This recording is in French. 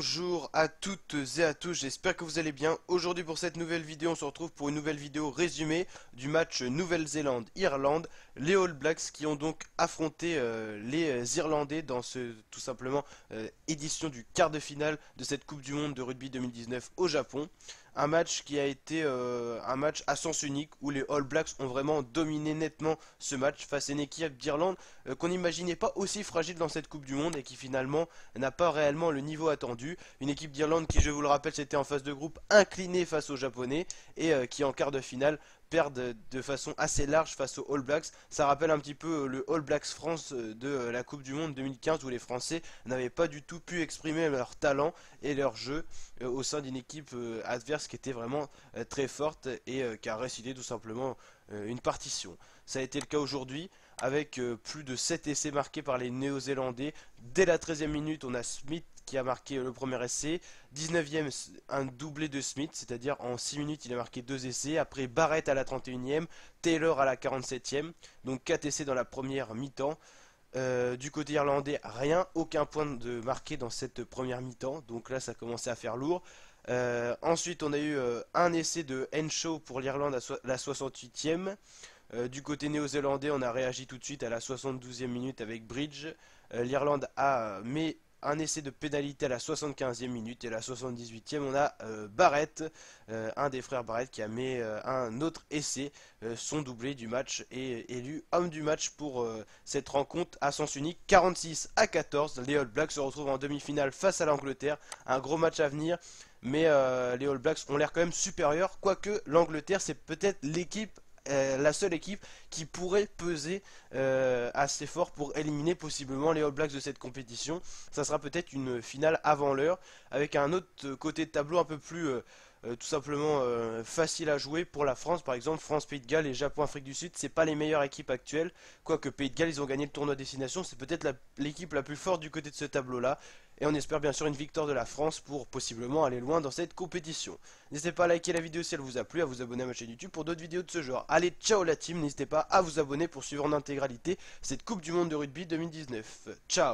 Bonjour à toutes et à tous, j'espère que vous allez bien. Aujourd'hui pour cette nouvelle vidéo, on se retrouve pour une nouvelle vidéo résumée du match Nouvelle-Zélande-Irlande. Les All Blacks qui ont donc affronté les Irlandais dans tout simplement édition du quart de finale de cette Coupe du Monde de rugby 2019 au Japon. Un match qui a été un match à sens unique où les All Blacks ont vraiment dominé nettement ce match face à une équipe d'Irlande qu'on n'imaginait pas aussi fragile dans cette Coupe du Monde et qui finalement n'a pas réellement le niveau attendu. Une équipe d'Irlande qui, je vous le rappelle, s'était en phase de groupe inclinée face aux Japonais et qui en quart de finale perdent de façon assez large face aux All Blacks. Ça rappelle un petit peu le All Blacks France de la Coupe du Monde 2015 où les Français n'avaient pas du tout pu exprimer leur talent et leur jeu au sein d'une équipe adverse qui était vraiment très forte et qui a récidé tout simplement une partition. Ça a été le cas aujourd'hui avec plus de 7 essais marqués par les Néo-Zélandais. Dès la 13e minute, on a Smith qui a marqué le premier essai. 19e, un doublé de Smith, c'est-à-dire en 6 minutes, il a marqué 2 essais. Après Barrett à la 31e, Taylor à la 47e. Donc 4 essais dans la première mi-temps. Du côté irlandais, rien, aucun point de marqué dans cette première mi-temps. Donc là, ça commençait à faire lourd. Ensuite, on a eu un essai de Henshaw pour l'Irlande à la 68e. Du côté néo-zélandais, on a réagi tout de suite à la 72e minute avec Bridge. L'Irlande a mis un essai de pénalité à la 75e minute et à la 78e, on a Barrett, un des frères Barrett qui a mis un autre essai, son doublé du match et élu homme du match pour cette rencontre à sens unique. 46-14, les All Blacks se retrouvent en demi-finale face à l'Angleterre. Un gros match à venir. Mais les All Blacks ont l'air quand même supérieurs, quoique l'Angleterre c'est peut-être la seule équipe qui pourrait peser assez fort pour éliminer possiblement les All Blacks de cette compétition. Ça sera peut-être une finale avant l'heure, avec un autre côté de tableau un peu plus tout simplement facile à jouer pour la France. Par exemple, France-Pays de Galles et Japon-Afrique du Sud, c'est pas les meilleures équipes actuelles. Quoique Pays de Galles, ils ont gagné le tournoi destination, c'est peut-être l'équipe la plus forte du côté de ce tableau-là. Et on espère bien sûr une victoire de la France pour possiblement aller loin dans cette compétition. N'hésitez pas à liker la vidéo si elle vous a plu, à vous abonner à ma chaîne YouTube pour d'autres vidéos de ce genre. Allez, ciao la team, n'hésitez pas à vous abonner pour suivre en intégralité cette Coupe du Monde de rugby 2019. Ciao.